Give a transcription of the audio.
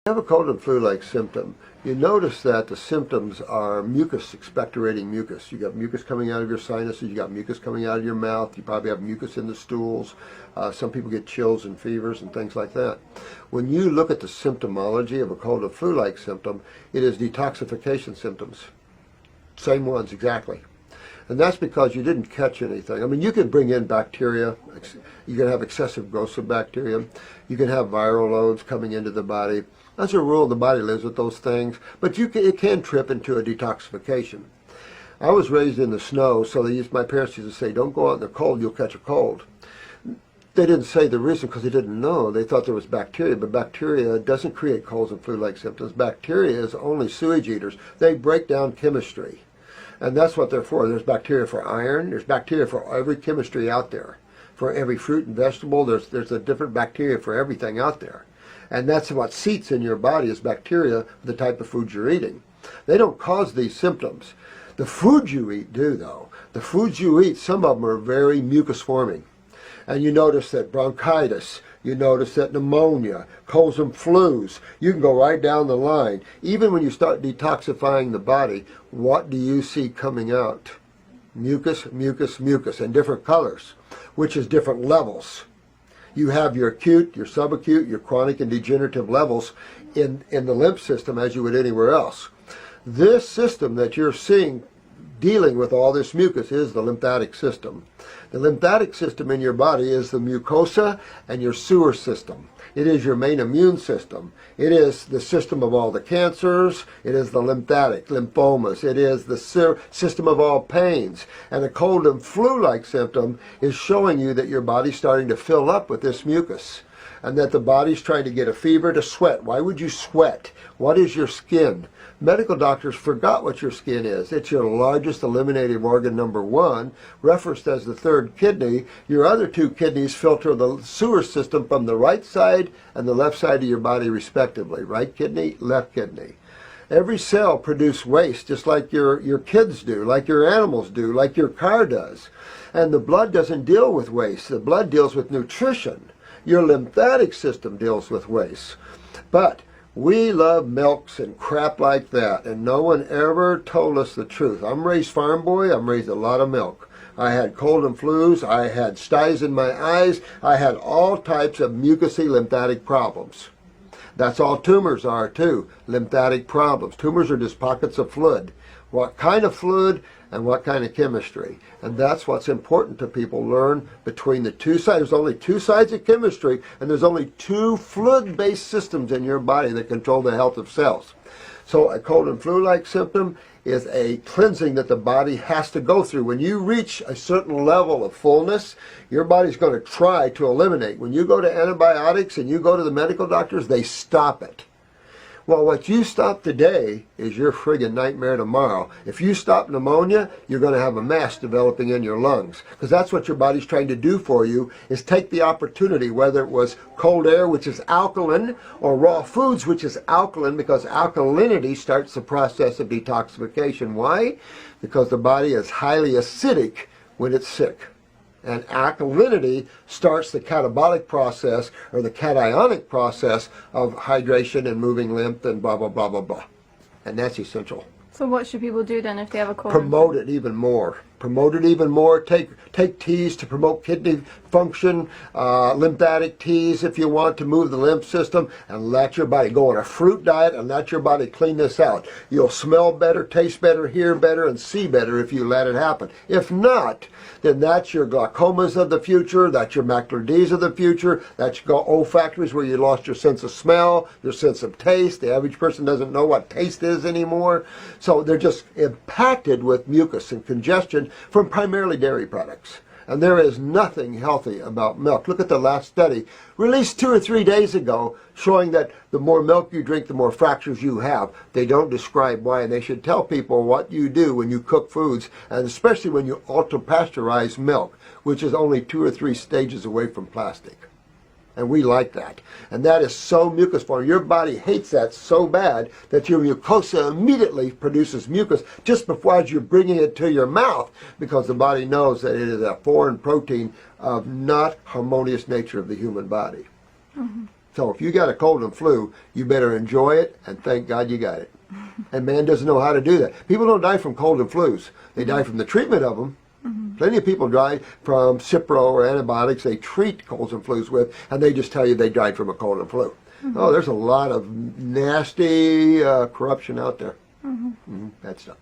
you have a cold and flu-like symptom, you notice that the symptoms are mucus, expectorating mucus. You got mucus coming out of your sinuses, you got mucus coming out of your mouth, you probably have mucus in the stools. Some people get chills and fevers and things like that. When you look at the symptomology of a cold and flu-like symptom, it is detoxification symptoms. Same ones exactly. And that's because you didn't catch anything. I mean, you could bring in bacteria. You can have excessive growth of bacteria. You can have viral loads coming into the body. As a rule, the body lives with those things, but it can trip into a detoxification. I was raised in the snow, so my parents used to say, don't go out in the cold, you'll catch a cold. They didn't say the reason because they didn't know. They thought there was bacteria, but bacteria doesn't create colds and flu-like symptoms. Bacteria is only sewage eaters. They break down chemistry. And that's what they're for. There's bacteria for iron. There's bacteria for every chemistry out there. For every fruit and vegetable, there's a different bacteria for everything out there. And that's what seats in your body is bacteria, the type of food you're eating. They don't cause these symptoms. The food you eat do, though. The foods you eat, some of them are very mucus forming. And you notice that bronchitis, you notice that pneumonia, colds and flus, you can go right down the line. Even when you start detoxifying the body, what do you see coming out? Mucus, mucus, mucus, and different colors, which is different levels. You have your acute, your subacute, your chronic and degenerative levels in the lymph system as you would anywhere else. This system that you're seeing dealing with all this mucus is the lymphatic system. The lymphatic system in your body is the mucosa and your sewer system. It is your main immune system. It is the system of all the cancers. It is the lymphatic, lymphomas. It is the system of all pains. And a cold and flu-like symptom is showing you that your body's starting to fill up with this mucus and that the body's trying to get a fever to sweat. Why would you sweat? What is your skin? Medical doctors forgot what your skin is. It's your largest eliminated organ, number one, referenced as the third kidney. Your other two kidneys filter the sewer system from the right side and the left side of your body respectively. Right kidney, left kidney. Every cell produces waste just like your kids do, like your animals do, like your car does. And the blood doesn't deal with waste. The blood deals with nutrition. Your lymphatic system deals with waste. But we love milks and crap like that, and no one ever told us the truth. I'm raised farm boy, I'm raised a lot of milk. I had cold and flus, I had styes in my eyes, I had all types of mucousy lymphatic problems. That's all tumors are too, lymphatic problems. Tumors are just pockets of fluid. What kind of fluid and what kind of chemistry? And that's what's important to people learn between the two sides. There's only two sides of chemistry, and there's only two fluid-based systems in your body that control the health of cells. So a cold and flu-like symptom is a cleansing that the body has to go through. When you reach a certain level of fullness, your body's going to try to eliminate. When you go to antibiotics and you go to the medical doctors, they stop it. Well, what you stop today is your friggin' nightmare tomorrow. If you stop pneumonia, you're going to have a mass developing in your lungs. Because that's what your body's trying to do for you, is take the opportunity, whether it was cold air, which is alkaline, or raw foods, which is alkaline, because alkalinity starts the process of detoxification. Why? Because the body is highly acidic when it's sick. And alkalinity starts the catabolic process or the cationic process of hydration and moving lymph and blah, blah, blah, blah, blah. And that's essential. So what should people do then if they have a cold? Promote it even more. Promote it even more. Take teas to promote kidney function, lymphatic teas if you want to move the lymph system, and let your body go on a fruit diet and let your body clean this out. You'll smell better, taste better, hear better, and see better if you let it happen. If not, then that's your glaucomas of the future, that's your macular Ds of the future, that's your olfactories where you lost your sense of smell, your sense of taste. The average person doesn't know what taste is anymore. So they're just impacted with mucus and congestion from primarily dairy products. And there is nothing healthy about milk. Look at the last study, released 2 or 3 days ago, showing that the more milk you drink, the more fractures you have. They don't describe why, and they should tell people what you do when you cook foods, and especially when you ultra-pasteurize milk, which is only 2 or 3 stages away from plastic. And we like that. And that is so mucus forming. Your body hates that so bad that your mucosa immediately produces mucus just before you're bringing it to your mouth, because the body knows that it is a foreign protein of not harmonious nature of the human body. So if you got a cold and flu, you better enjoy it and thank God you got it. And man doesn't know how to do that. People don't die from cold and flus. They die from the treatment of them. Plenty of people die from Cipro or antibiotics they treat colds and flus with, and they just tell you they died from a cold and flu. Oh, there's a lot of nasty corruption out there. Bad stuff.